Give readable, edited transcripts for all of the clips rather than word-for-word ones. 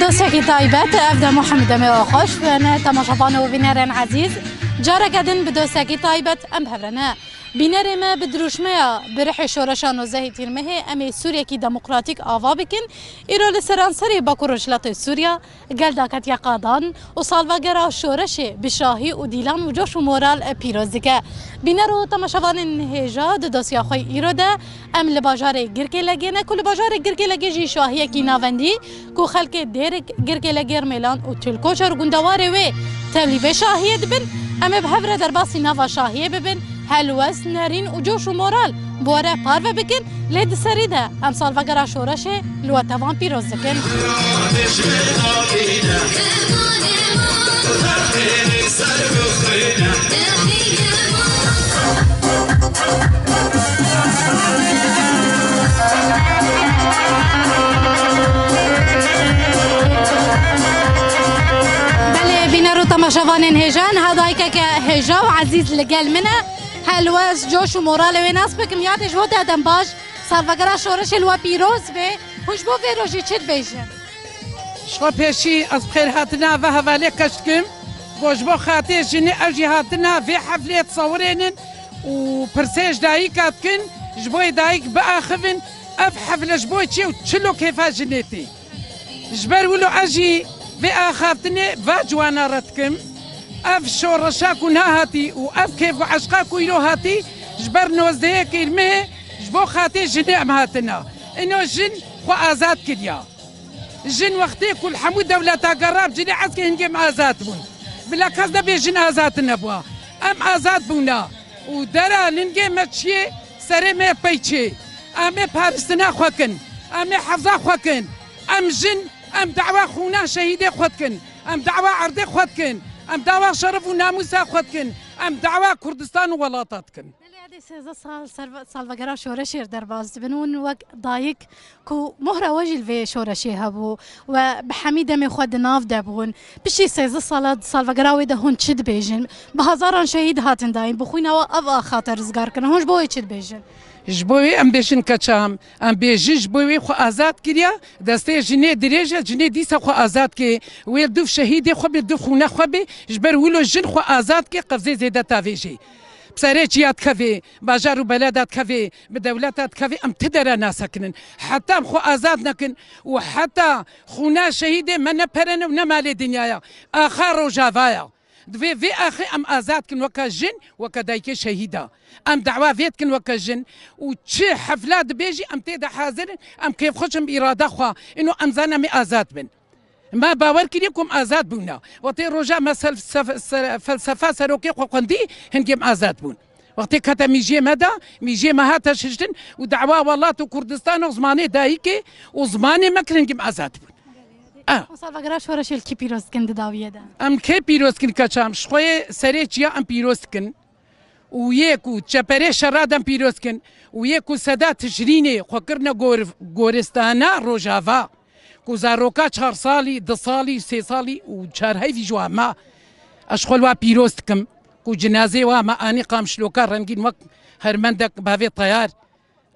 دوسيكي تايبت ابدا محمد مي خوش بنا تماشافان و بینرن عزیز جارا کدن بدوسیکی تايبت ام بهرنا بینر ما بدروشمه برح شورشان و زهی تیرمه امی سوریه کی دموکراتیک آوا بکن ایرو لسرانسری باکورجلات سوریا گل داکت یقادان و سالواگرا شورش بشاهی و دیلان و جوش و مورال پیروزیکه بینرو تماشاوان هجا دوسیا خوی ایرو ده ام لباجار گرگه لگینه کل باجار گرگه لگی جی شاهیه کی ناوندی کو خلک دیر گرگه لگیر میلان و تلکوچر گندواره و تبلیغ شاهیه دبن ام بهبره در باسی نوا شاهیه ببن هلوس نارين وجوش ومورال بورا بارفا بكن ليد سريده ام سالفاغرا شورشه لو تمام بيروز زكن بله بينارو تماشاوان هجان هدايك هجا وعزيز لقال منه هلوز جوش و مورال و ناس بکم یادش هو دادم باش سالفاگرا شورش الوا پیروز به خوش بو ویروژی چت بیجن شو پیشی از بخیر هاتنا و حواله کشتکم گوش بو خاطر جنی اجی هاتنا و حفله تصورینن و پرسیج دایک کاتکن جبوی دایک باخفن اف حفله جبوی چی و چلو کیفا جنیتی جبر ولو اجی و اخافتنی و جوانا رتکم اف شورشاكو نهاتي واف كيف وعشقاكو يروهاتي جبر نوزديه كلمه جبو خاتي جني امهاتنا انه جن خو ازاد كديا جن وقتي كل حمود دولة قراب جني عسكي هنجم ازاد بون بلا كذا بيجن ازاد نبوا ام ازاد بونا ودرا ننجي ماتشي سري مي بيتشي ام بارستنا خوكن ام حفظا خوكن ام جن ام دعوه خونا شهيدي خوكن ام دعوه عرضي خوكن ام دعوه شرف و ناموس خوتكن ام دعوه كردستان و ولاتاتكن هذه سيزا سالفاگرا شورشير درباز بنون وق ضايق كو مهره وجل في شورشي هبو وبحميده مي خد ناف دبون بشي سيزا سالفاگرا ويده هون تشد بيجن بهزاران شهيد هاتن داين بخوينا وابا خاطر رزگار كن هونش بو تشد بيجن جبوي ام بيشن كچام ام بيجي جبوي خو آزاد كريا دسته جني دريجه جني ديسا خو آزاد كي ويل دوف شهيد خو بدوف خونا خو بي جبر ولو جن خو آزاد كي قفزي زيده تافيجي بسريتيات كافي باجار وبلادات كافي بدولات كافي ام تدرى ناسكن حتى خو آزاد نكن وحتى خونا شهيد من برن ونمال دنيايا اخر جافايا في اخي ام ازاد كن وكا جن وكا دايكي شهيده ام دعوه فيت كن وكا جن وتشي حفلات بيجي ام تيدا حاضر ام كيف خشم اراده خوا انه ام زانا مي ازاد بن ما باور كليكم ازاد بونا وطي رجاء مثل فلسفه سروكي قندي هنجم ازاد بون وقتی کتا میجی مدا میجی مهاتا شجتن و دعوه والله تو کردستان و زمانه دایکی و زمانه مکرنگم آزاد بود. سالفاگرا شورش الکی پیروز کن داویه ده. ام کی پیروز کن کچام شخوی سریچیا ام پیروز کن و یکو چپره شرادم پیروز کن و یکو صدا تشرینه خوکرنا گورستانا روجاوا کو زاروکا 4 سالی 2 سالی 3 سالی و 4 هیفی جوا ما اشخول وا پیروز کم کو جنازه وا ما اني قام شلوكا رنگين وقت هرمندك بافي طيار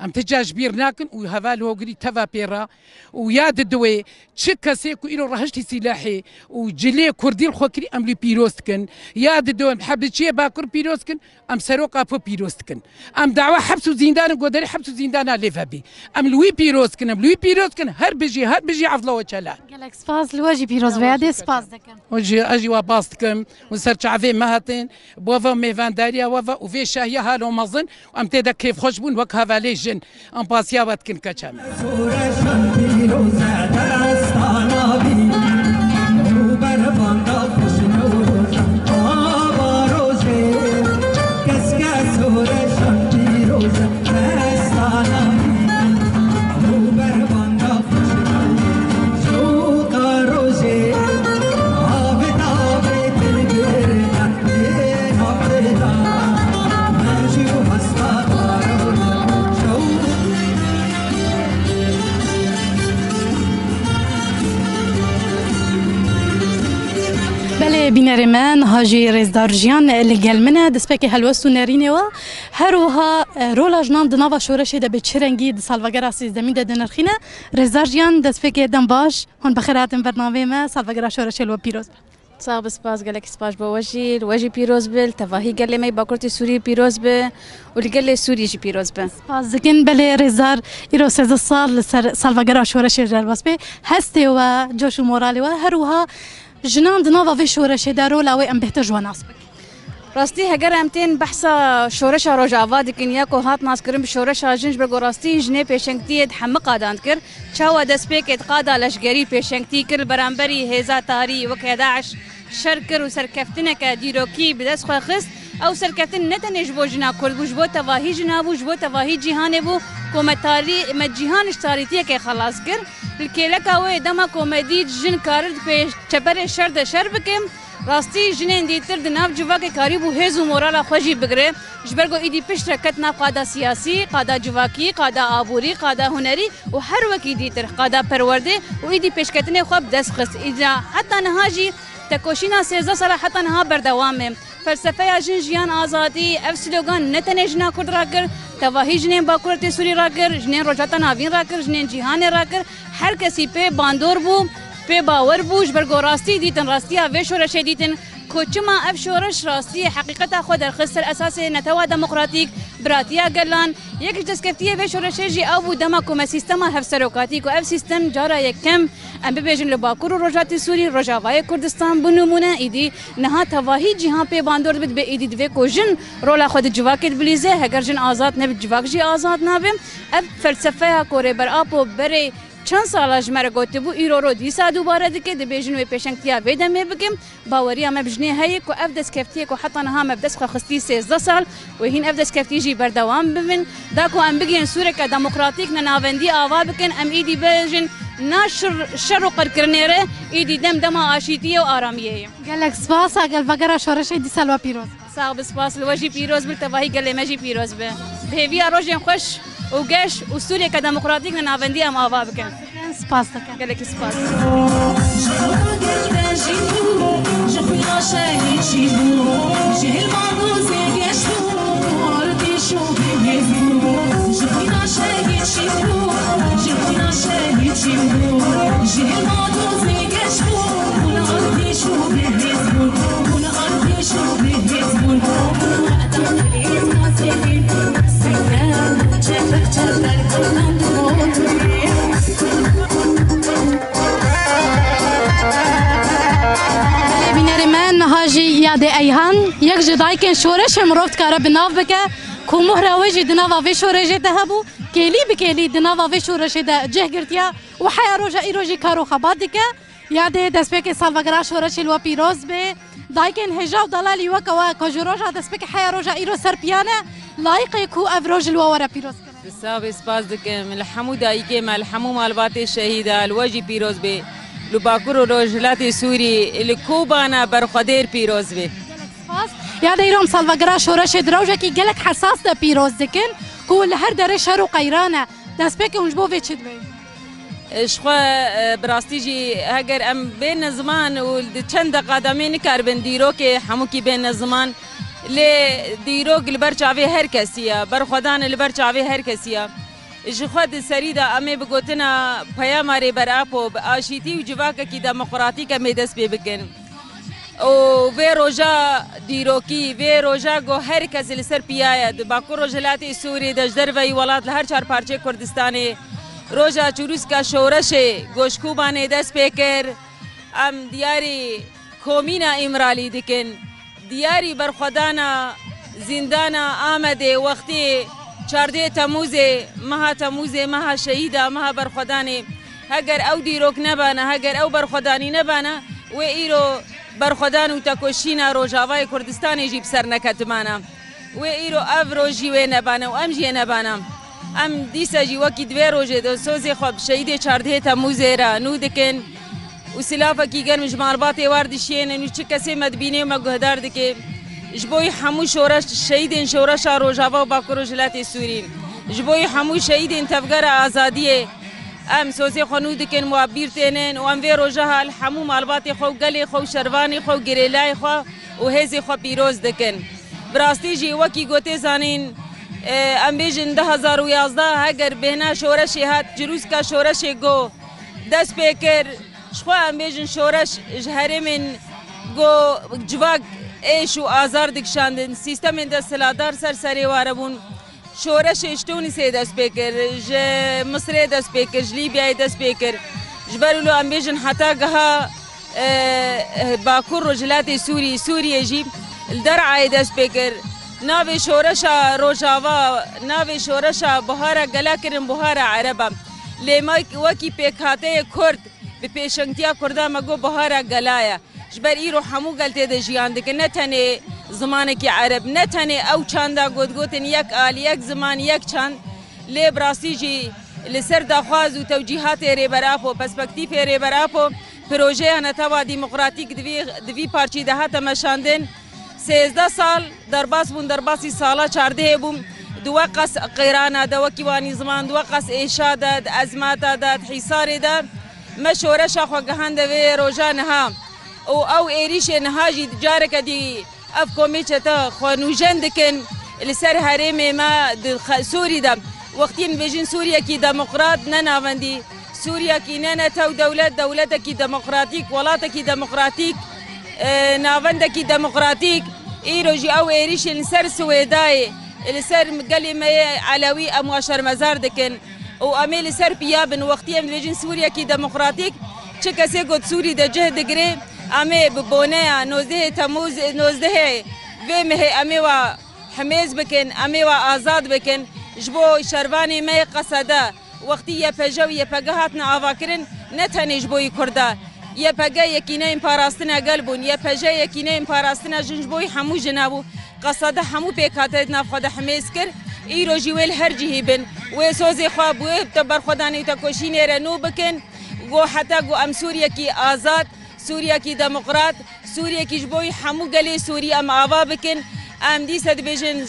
ام تجاج بير ناكن وهفال هوغري تفا بيرا وياد الدوي تشكا كو إلو رهشتي سلاحي وجلي كردي الخوكري ام لي بيروستكن ياد الدوي محبتشي باكر بيروستكن ام سروقا فو بيروستكن ام دعوة حبسو زندان قدري حبسو زندان ليفابي ام لوي بيروستكن ام لوي بيروستكن هر بيجي عفلا وتشلا قالك سباز لواجي بيروز بيادي سباز دكن وجي اجي وباستكم وسرت عفي مهاتين بوفا ميفان داريا وفا وفي شاهيه هالو مظن وام تيدا كيف خوشبون وك هفالي جن ام باسيا واتكن كچام بینرمان هاجی رزدارجیان لگل منه دسپکی هلوستو نرینه و هروها رولاج نام دنوا شورش ده به چرنگی د سالوگر 13 ده نرخینه رزدارجیان دسپکی دم باش هون بخیراتن برنامه ما سالوگر شورش لو پیروز صاحب سپاس قالك سپاس بوجي بيروز بل تفاهي قال لي ما باكورتي سوري بيروز به واللي قال لي سوري جي بيروز به سپاس زكين بله رزار ایرو 13 سال سالوگر شورش جلواس به هسته و جوش و مورال و هروها جنان دنوا في شورش دارو لاوي ام بهتر جواناس راستي هجر امتين بحثا شورش روجاوا دكن ياكو هات ناس كرم شورش جنج برغو راستي جني بيشنكتي حم قادان كر چاوا دسبيك اتقادا لشگري بيشنكتي كر برامبري هيزا تاري وكداعش شركر وسركفتنا كديروكي بدس خو خست او سركفتن نتنج بو جنا كل بو تواهي جنابو جبو تواهي جهان بو كومتاري مجهان اشتاريتي كي خلاص كر الكيلكا وي دما كوميدي جن كارد بي چبر شرد شربكم راستی جنین دیتر دناب جواک کاری بو هزو مورالا خوشی بگره جبرگو ایدی پشت رکت ناب قادا سیاسی قادا جواکی قادا آبوری قادا هنری و هر وکی دیتر قادا پرورده و ایدی پشکتنه خواب دست خست ایجا حتی نهاجی تکوشینا 13 سال حتی نها بردوامه فلسفه جن جیان آزادی اف سلوگان نتنه جنا کرد را کر تواهی جنین باکورت سوری را کر جنین روجاتا ناوین را کر جنین جیهان را کر هر کسی په باندور بو په باور بوش برگو راستی دیتن راستی ها شورش دیتن کوچما اف شورش راستی حقیقتا خود در خسر اساس نتوا دموکراتیک براتیا گلان یکش دسکفتیه و شورش جی او بو دما کوم سیستم هف سروکاتی کو اف سیستم جارا یکم ام ببیجن لباکور و روجات سوری روجاوای کردستان بنمونه ایدی نها تواهی جهان په باندور بد به ایدی دو کوجن رولا خود جواکت بلیزه هگر جن آزاد نب جواک جی آزاد نابم اف فلسفه کوره بر اپو بره چند سال جمره گوته بو ایرو رو دیسا دوباره دکه دبیجن و پیشنگتیا ویدم بگم باوری ام بجنی هی کو افدس کفتیه کو حتی نها مبدس خستی 13 سال و هین افدس کفتی جی بردوام ببین دا کو ام بگین سوره که دموکراتیک نناوندی آوا بکن ام ایدی بجن ناشر شر و قرکرنیره ایدی دم دم آشیتیه و آرامیه گلک سپاس اگل وگرا شورش دی سالوا پیروز صاحب سپاس لوجی پیروز بالتواهی گله مجی پیروز به بهوی روزن خوش وقش وسوريا كديمقراطيك نافندي ام افا بكن سباس قال لك سباس هاجي يا دي ايهان يك جداي كان شورش مروفت كاره بناف بك كو مهره وجي دنافا في شورش تهبو كيلي بكيلي دنافا في شورش ده جهگرتيا وحيا روجا ايروجي كارو خبادك يا دي دسبك سالفاغرا شورش لو بيروز به دايكن هجاو دلالي وكوا كجروجا دسبك حيا روجا ايرو سربيانه لايق كو افروج لو ورا بيروز بساوي سباس دك من الحمودا يكي مع الحمو مالبات الشهيده الوجي بيروز به لباکور روجلات سوری الکوبانا برخدیر پیروز به یا دیرم سالوگرا شورش دروجه کی گلک حساس ده پیروز دکن کول هر در شهر و قیرانه دست بک اونج بو وچد بی اشخوا براستی جی اگر ام بین زمان و چند قدمی نکار بن دیرو که همو کی بین زمان ل دیرو گلبر چاوی هر کسیه برخدان لبر چاوی هر کسیه جی خود سریدا امی بگوتنا پیاماری بر اپو آشیتی و جواکا کی دموکراتی کا میدس بی بکن او وی روجا دیروکی وی روجا گو هر کس لسر پیایا باکو روجلاتی سوری دجدر وی ولات لهر چار پارچه کردستانی روجا چوروس کا شورش گوشکوبانی دست پیکر ام دیاری کومینا امرالی دکن دیاری برخدانا زندانا آمده وقتی 14 تموز مها شهیده مها برخدانی هگر او دیروک نبانه هگر او برخدانی نبانه و ایرو برخدان و تکوشینا روجاوای کردستان جیب سر نکتمانه و ایرو او روجی و نبانه و ام جی نبانه ام دیسا جی وکی دوی روجه دو سوزی خوب شهید 14 تموز را نو دکن و سلافه کی گرم جمال باتی واردشین نو چه کسی مدبینه و مگهدار دکن جبوی همو شورش شهیدین شورش روجاوا و باکو روجلات سورین جبوی همو شهیدین تفگر آزادی ام سوزی خونو دکن و بیرتنن و ام وی روجها الحمو مالباتی خو گلی خو شروانی خو گریلای خو و هزی خو پیروز دکن براستی جی وکی گوته زانین ام بیجن 2011 اگر بهنا شورشی هات جلوس کا شورشی گو دست پیکر شخوا ام بیجن شورش جهره من گو جواگ ایش و آزار دکشاندن سیستم دست سلادار سرسری واربون شورش اشتونی سی دست بکر ج مصر دست بکر ج لیبیا دست بکر جبرولو ام بیجن حتی گها باکور رجلات سوریه جیب الدرعه دست بکر ناوی شورشا روجاوا ناوی شورشا بهارا گلا کرن بهارا عربا لیما وکی پیکاته کرد به پیشنگتیا کرده مگو بهارا گلایا جبر ایرو همو گلته ده جیان دکه نتنه زمانه کی عرب نتنه او چاندا گوتن یک آل یک زمان یک چاند لی براسی جی لسر دخواز و توجیهات ریبراپو پرسپکتیف ریبراپو پروژه هنتوا دیمقراطیک دوی پارچی ده تمشاندن 13 سال درباس بون درباسی سالا 14 بوم دوقس قیرانا دوکیوانی زمان دوقس ایشا داد ازمات داد حصار داد مشوره شاخو گهند و روزانها او ایریش نهاجی جارك دي اف كوميتشتا خونوجن دكن لسر حريم ما سوري دا وقتين بيجين سوريا كي ديمقراط نناوندي سوريا كي نانا تو دولتك كي ديمقراطيك ولاتك كي ديمقراطيك ناوندك كي ديمقراطيك ايروجي او ايريش لسر سويداي لسر قالي ما علوي امواشر مزار دكن او اميل سر بيابن وقتين بيجين سوريا كي ديمقراطيك چكسي قد سوري دا جهد گري امي ببونيا 19 تموز 19 ومه امي و حميز بكن امي و آزاد بكن جبو شرواني مي قصدا وقتي يپجو يپگهاتنا آواكرن نتني جبوي كردا يپگا يكينين پاراستنا قلبون يپجا يكينين پاراستنا جنجبوي حمو جنابو قصدا حمو بكاتنا خود حميز كر ايرو جويل هر جهيبن وسوزي خواب وبتبر خداني تكوشيني رنو بكن گو حتى گو ام سوريا كي آزاد سوريا كي ديمقراط سوريا كي جبوي حمو قلي سوريا ام آوا بكن ام دي سد بيجن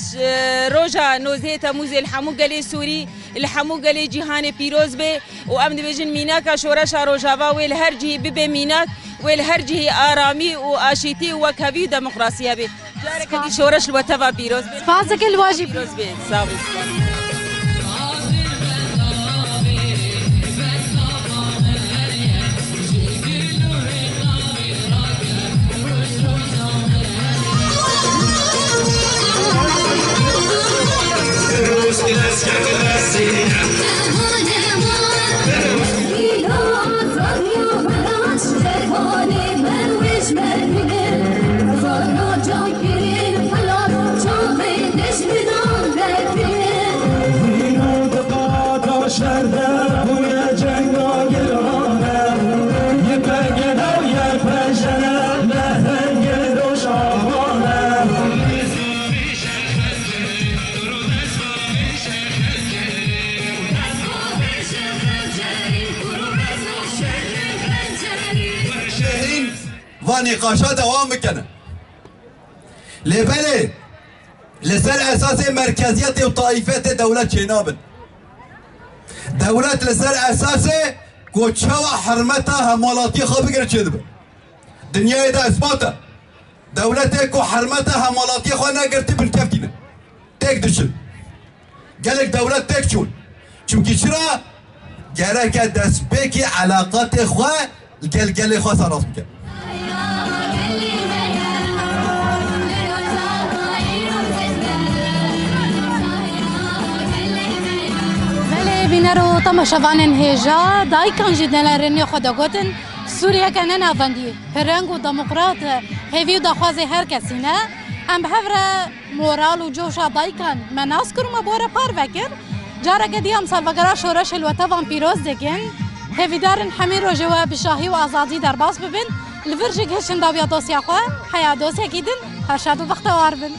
روجا نوزي تموز الحمو قلي سوري الحمو قلي جهان بيروز بي وام دي بيجن ميناكا شورشا روجاوا والهرجي ببي ميناك والهرجي آرامي وآشيتي وكافي ديمقراطية بي جارك دي شورش الوتفا بيروز بي سپاسك الواجب بيروز بي صافي نقاشا دوام بکنه لبله لسر اساس مرکزیت و طائفیت دولت چنابن دولت لسر اساس گوچه و حرمت همالاتی خواب بگره چه دبه دنیای دا اثباته دولت کو حرمت همالاتی خواه نگرتی بالکف کینه تک دشن گلک دولت تک چون چونکی چرا گره که دست بکی علاقات خواه گل خواه سراف میکن بینرو تماشاوان هجا دایکان جدنا رنی خدا گوتن سوریا کنن افندی پرنگ و دموکرات هیوی و دخواز هر کسی نه ام بهفره مورال و جوش دایکان مناس کرم بوره پار وکر جاره که دیام سالوگرا شورش الوطوان پیروز دکن هیوی دارن همین رو جواب شاهی و آزادی در باز ببین لورجی گشن داویا دوسیا خواه حیا دوسیا گیدن هر شاد و وقت وار بن